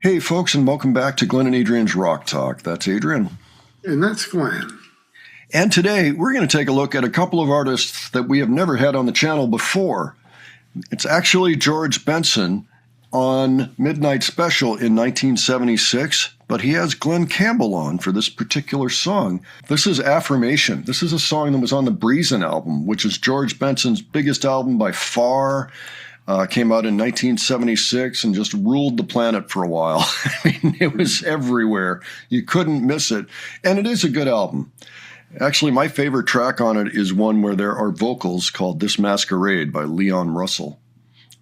Hey, folks, and welcome back to Glen and Adrian's Rock Talk. That's Adrian. And that's Glen. And today, we're going to take a look at a couple of artists that we have never had on the channel before. It's actually George Benson on Midnight Special in 1976, but he has Glen Campbell on for this particular song. This is Affirmation. This is a song that was on the Breezin' album, which is George Benson's biggest album by far. Came out in 1976 and just ruled the planet for a while. I mean, it was everywhere. You couldn't miss it. And it is a good album. Actually, my favorite track on it is one where there are vocals called This Masquerade by Leon Russell,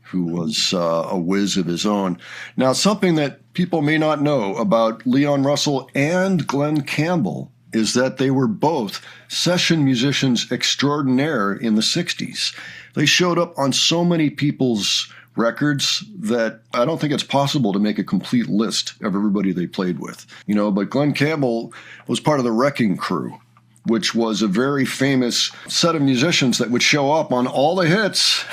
who was a whiz of his own. Now, something that people may not know about Leon Russell and Glen Campbell is that they were both session musicians extraordinaire in the 60s. They showed up on so many people's records that I don't think it's possible to make a complete list of everybody they played with. You know, but Glen Campbell was part of the Wrecking Crew, which was a very famous set of musicians that would show up on all the hits,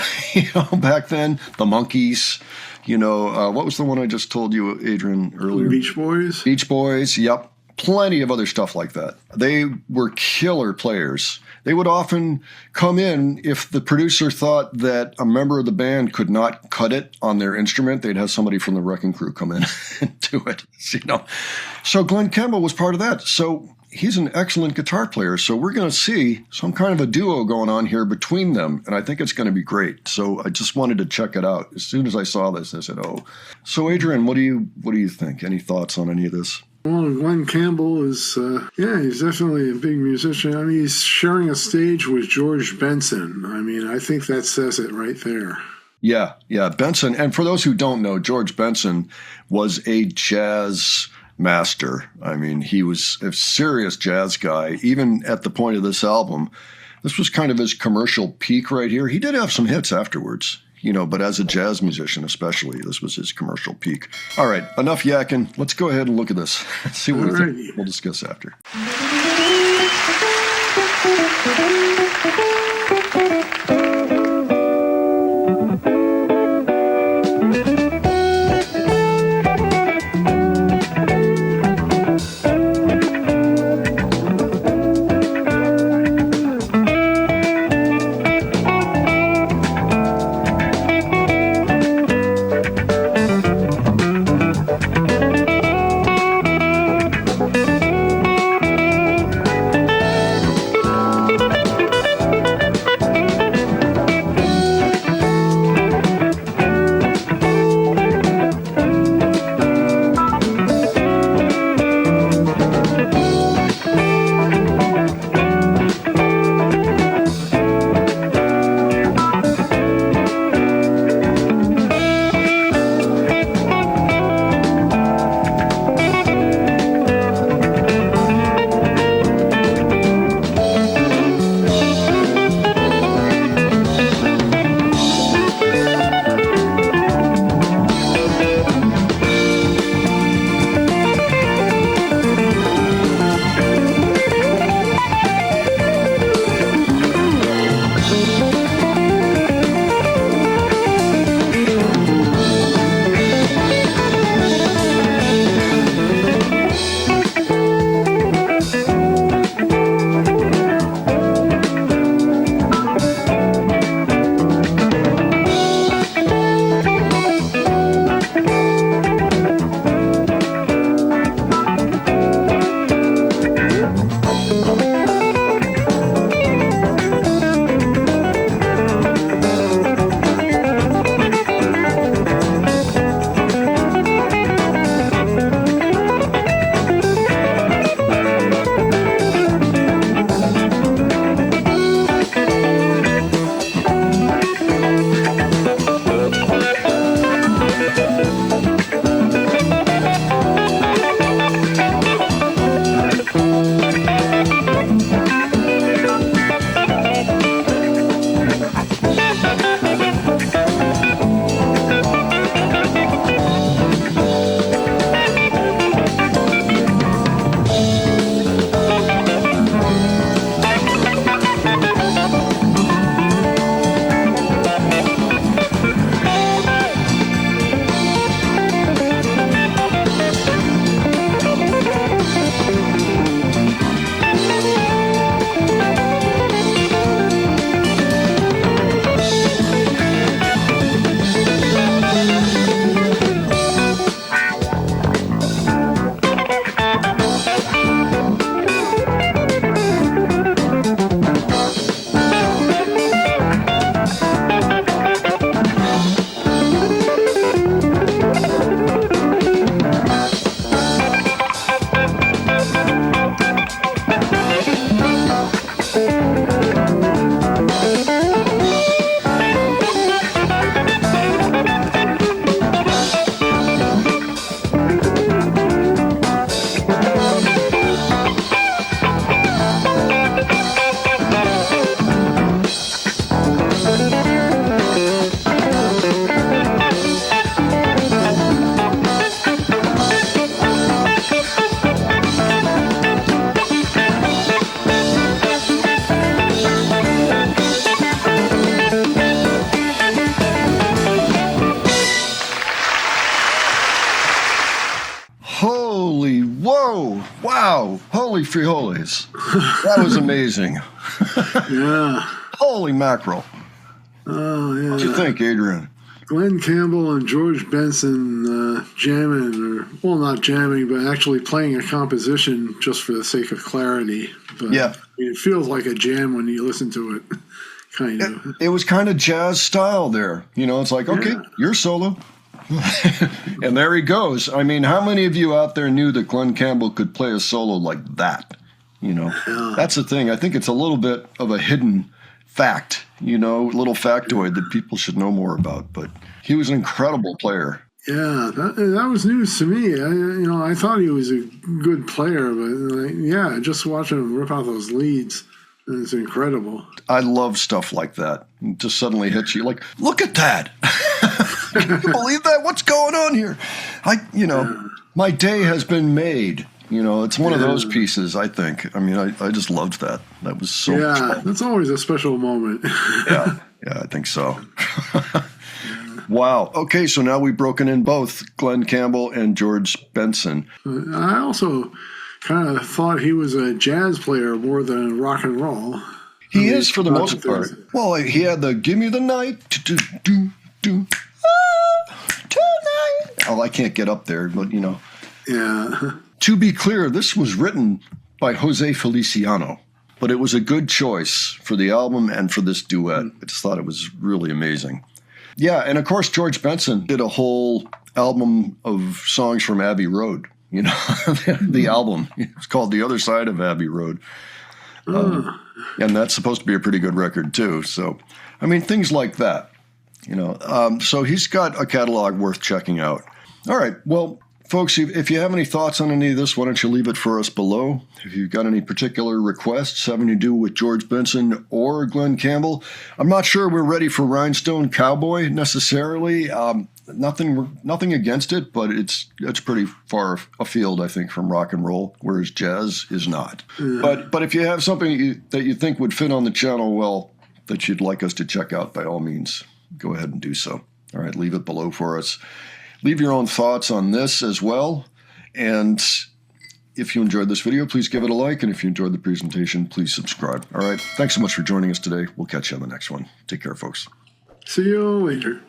back then. The Monkees, what was the one I just told you, Adrian, earlier? Beach Boys? Beach Boys, yep. Plenty of other stuff like that. They were killer players. They would often come in if the producer thought that a member of the band could not cut it on their instrument. They'd have somebody from the Wrecking Crew come in and do it. So Glen Campbell was part of that. So he's an excellent guitar player. So we're going to see some kind of a duo going on here between them, and I think it's going to be great. So I just wanted to check it out. As soon as I saw this, I said, "Oh." So Adrian, what do you think? Any thoughts on any of this? Well, Glen Campbell is, he's definitely a big musician. I mean, he's sharing a stage with George Benson. I mean, I think that says it right there. Yeah, Benson. And for those who don't know, George Benson was a jazz master. I mean, he was a serious jazz guy, even at the point of this album. This was kind of his commercial peak right here. He did have some hits afterwards. But as a jazz musician especially, this was his commercial peak. All right, enough yakking. Let's go ahead and look at this. See what we think. We'll discuss after. Holy, whoa, wow, holy frijoles. That was amazing. Yeah. Holy mackerel. Oh, yeah. What do you think, Adrian? Glen Campbell and George Benson jamming, or, well, not jamming, but actually playing a composition just for the sake of clarity. But Yeah. it feels like a jam when you listen to it, kind of. It was kind of jazz style there. You know, it's like, okay, Yeah. you're solo. And there he goes. I mean, how many of you out there knew that Glen Campbell could play a solo like that? You know, Yeah. that's the thing. I think it's a little bit of a hidden fact, you know, little factoid that people should know more about. But he was an incredible player. Yeah, that was news to me. I thought he was a good player, but just watching him rip out those leads, it's incredible. I love stuff like that. It just suddenly hits you like, look at that. Can you believe that? What's going on here? My day has been made. You know, it's one of those pieces, I think. I mean, I just loved that. That was so much fun. That's always a special moment. Yeah, I think so. Wow. Okay, so now we've broken in both Glen Campbell and George Benson. I also kind of thought he was a jazz player more than rock and roll. He is for the most part. Well, he had the "Give Me the Night," tonight. Oh, I can't get up there, but you know. Yeah. To be clear, this was written by Jose Feliciano, but it was a good choice for the album and for this duet. I just thought it was really amazing. Yeah, and of course, George Benson did a whole album of songs from Abbey Road. You know, the album. It's called The Other Side of Abbey Road. And that's supposed to be a pretty good record, too. So, I mean, things like that. You know, so he's got a catalog worth checking out. All right, well, folks, if you have any thoughts on any of this, why don't you leave it for us below? If you've got any particular requests having to do with George Benson or Glen Campbell, I'm not sure we're ready for Rhinestone Cowboy necessarily. Nothing against it, but it's pretty far afield, I think, from rock and roll, whereas jazz is not. Yeah. But if you have something that you think would fit on the channel well, that you'd like us to check out, by all means, go ahead and do so. All right, leave it below for us. Leave your own thoughts on this as well. And if you enjoyed this video, please give it a like. And if you enjoyed the presentation, please subscribe. All right. Thanks so much for joining us today. We'll catch you on the next one. Take care, folks. See you later.